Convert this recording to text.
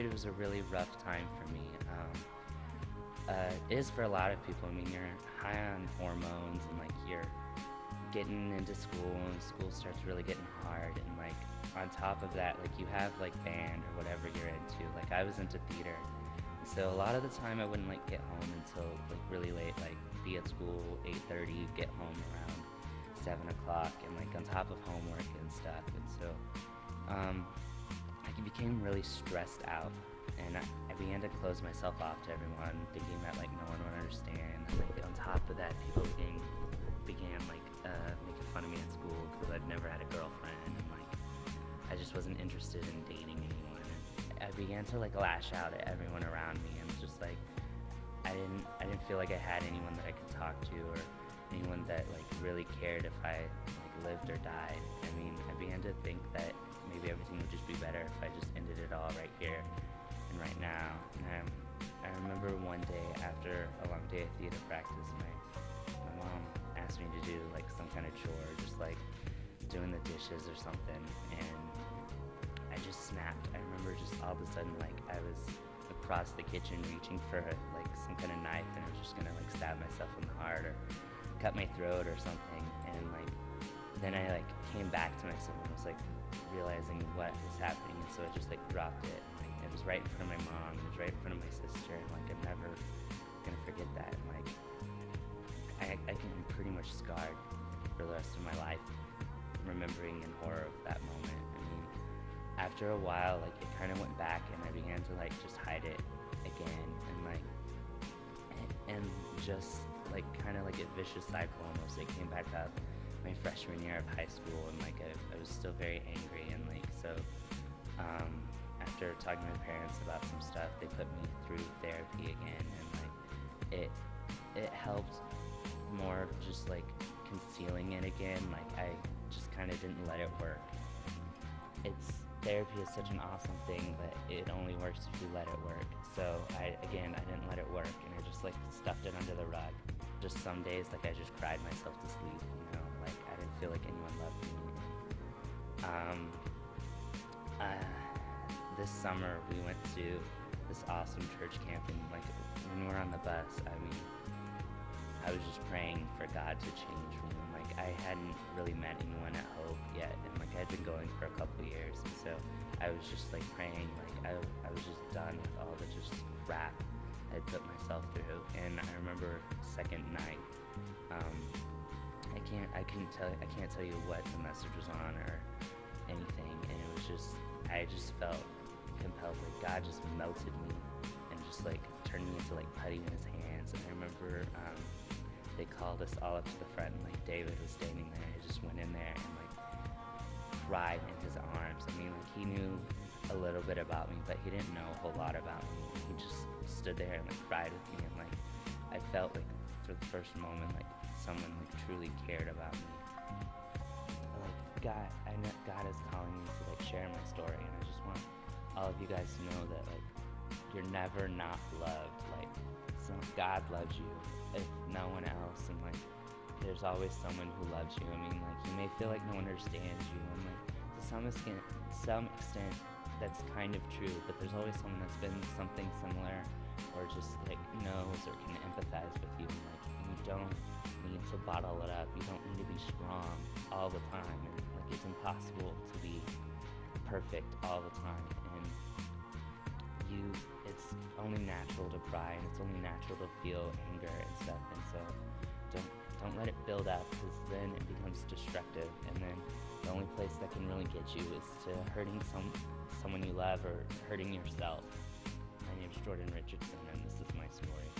grade was a really rough time for me. It is for a lot of people. I mean, you're high on hormones and like you're getting into school and school starts really getting hard and like on top of that like you have like band or whatever you're into. Like I was into theater. So a lot of the time I wouldn't like get home until like really late, like be at school 8:30, get home around 7 o'clock and like on top of homework and stuff. And so um, I became really stressed out and I began to close myself off to everyone, thinking that like no one would understand. Like on top of that, people began like making fun of me at school because I'd never had a girlfriend and like I just wasn't interested in dating anyone. And I began to like lash out at everyone around me and just like I didn't feel like I had anyone that I could talk to or anyone that like really cared if I like lived or died. I mean, I began to think that maybe everything would just be better if I just ended it all right here and right now. And I remember one day after a long day of theater practice, my mom asked me to do like some kind of chore, just like doing the dishes or something, and I just snapped. I remember just all of a sudden like I was across the kitchen reaching for like some kind of knife and I was just gonna like stab myself in the heart or cut my throat or something, and like then I like came back to myself and was like realizing what was happening, and so I just like dropped it. Like, it was right in front of my mom, it was right in front of my sister, and like I'm never gonna forget that. And like I can be pretty much scarred for the rest of my life remembering in horror of that moment. I mean, after a while like it kind of went back and I began to like just hide it again and like and just like kind of like a vicious cycle almost. It came back up my freshman year of high school and like I was still very angry and like so after talking to my parents about some stuff they put me through therapy again and like it helped more just like concealing it again. Like I just kind of didn't let it work. Therapy is such an awesome thing, but it only works if you let it work. So I didn't let it work and I just like stuffed it under the rug. Just some days like I just cried myself to sleep, you know, like I didn't feel like anyone loved me. This summer we went to this awesome church camp and like when we were on the bus, I mean, I was just praying for God to change me. And like I hadn't really met anyone at Hope yet, and like I'd been going for a couple years, and so I was just like praying. Like I was just done with all the just crap I'd put myself through. And I remember second night, I can't tell you what the message was on or anything, and it was just I just felt compelled. Like God just melted me and just like turned me into like putty in His hands. And I remember. They called us all up to the front and like David was standing there. I just went in there and like cried in his arms. I mean, like he knew a little bit about me, but he didn't know a whole lot about me. He just stood there and like cried with me, and like I felt like for the first moment like someone like truly cared about me. Like I know God is calling me to like share my story, and I just want all of you guys to know that like you're never not loved. Like God loves you if no one else, and like there's always someone who loves you. I mean, like you may feel like no one understands you, and like to some extent that's kind of true, but there's always someone that's been something similar or just like knows or can empathize with you. And like you don't need to bottle it up, you don't need to be strong all the time, and like it's impossible to be perfect all the time. And it's only natural to cry, and it's only natural to feel anger and stuff, and so don't let it build up, because then it becomes destructive, and then the only place that can really get you is to hurting someone you love or hurting yourself. My name is Jordan Richardson, and this is my story.